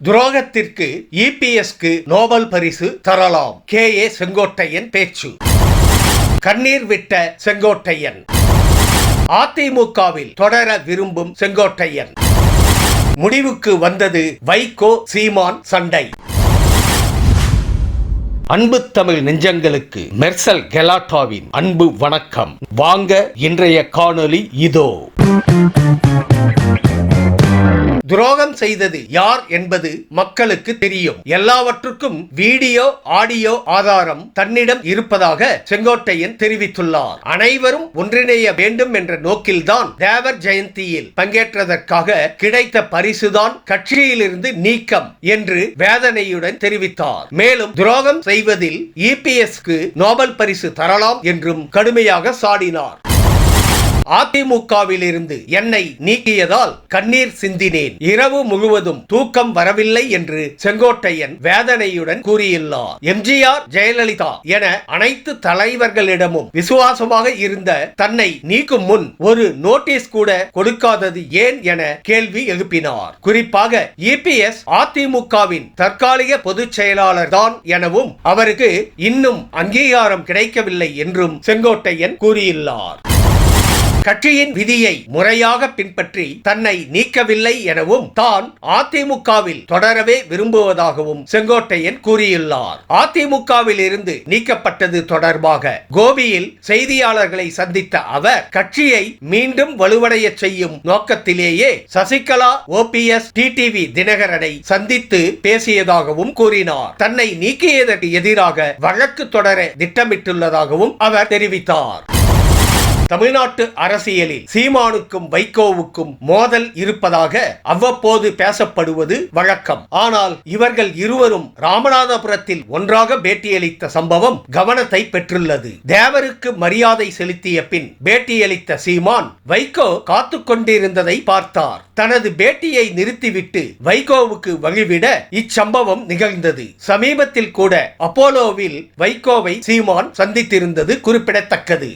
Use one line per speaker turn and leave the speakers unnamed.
துரோகத்திற்கு இபிஎஸ்க்கு Nobel பரிசு தரலாம். KA. Sengottaiyan பேச்சு. கண்ணீர் விட்ட செங்கோட்டையன். அதிமுகவில் தொடர விரும்பும் செங்கோட்டையன். முடிவுக்கு வந்தது வைகோ சீமான் சண்டை. அன்பு தமிழ் நெஞ்சங்களுக்கு மெர்சல் கெலாட்டாவின் அன்பு வணக்கம். வாங்க இன்றைய காணொளி இதோ. துரோகம் செய்தது யார் என்பது மக்களுக்கு தெரியும். எல்லாவற்றுக்கும் வீடியோ ஆடியோ ஆதாரம் தன்னிடம் இருப்பதாக செங்கோட்டையன் தெரிவித்துள்ளார். அனைவரும் ஒன்றிணைய வேண்டும் என்ற நோக்கில்தான் தேவர் ஜெயந்தியில் பங்கேற்றதற்காக கிடைத்த பரிசுதான் கட்சியிலிருந்து நீக்கம் என்று வேதனையுடன் தெரிவித்தார். மேலும் துரோகம் செய்வதில் இபிஎஸ்க்கு நோபல் பரிசு தரலாம் என்றும் கடுமையாக சாடினார். அதிமுகவில் இருந்து என்னை நீக்கியதால் கண்ணீர் சிந்தினேன். இரவு முழுவதும் தூக்கம் வரவில்லை என்று செங்கோட்டையன் வேதனையுடன் கூறியுள்ளார். எம்ஜிஆர், ஜெயலலிதா என அனைத்து தலைவர்களிடமும் விசுவாசமாக இருந்த தன்னை நீக்கும் முன் ஒரு நோட்டீஸ் கூட கொடுக்காதது ஏன் என கேள்வி எழுப்பினார். குறிப்பாக இபிஎஸ் அதிமுகவின் தற்காலிக பொதுச் செயலாளர் தான் எனவும் அவருக்கு இன்னும் அங்கீகாரம் கிடைக்கவில்லை என்றும் செங்கோட்டையன் கூறியுள்ளார். கட்சியின் விதியை முறையாக பின்பற்றி தன்னை நீக்கவில்லை எனவும் தான் அதிமுகவில் தொடரவே விரும்புவதாகவும் செங்கோட்டையன் கூறியுள்ளார். அதிமுகவில் இருந்து நீக்கப்பட்டது தொடர்பாக கோபியில் செய்தியாளர்களை சந்தித்த அவர் கட்சியை மீண்டும் வலுவடைய செய்யும் நோக்கத்திலேயே சசிகலா, ஓபிஎஸ், டிடிவி தினகரனை சந்தித்து பேசியதாகவும் கூறினார். தன்னை நீக்கியதற்கு எதிராக வழக்கு தொடர திட்டமிட்டுள்ளதாகவும் அவர் தெரிவித்தார். தமிழ்நாட்டு அரசியலில் சீமானுக்கும் வைகோவுக்கும் மோதல் இருப்பதாக அவ்வப்போது பேசப்படுவது வழக்கம். ஆனால் இவர்கள் இருவரும் ராமநாதபுரத்தில் ஒன்றாக பேட்டியளித்த சம்பவம் கவனத்தை பெற்றுள்ளது. தேவருக்கு மரியாதை செலுத்திய பின் பேட்டியளித்த சீமான் வைகோ காத்து கொண்டிருந்ததை பார்த்தார். தனது பேட்டியை நிறுத்திவிட்டு வைகோவுக்கு வழிவிட இச்சம்பவம் நிகழ்ந்தது. சமீபத்தில் கூட அப்போலோவில் வைகோவை சீமான் சந்தித்திருந்தது குறிப்பிடத்தக்கது.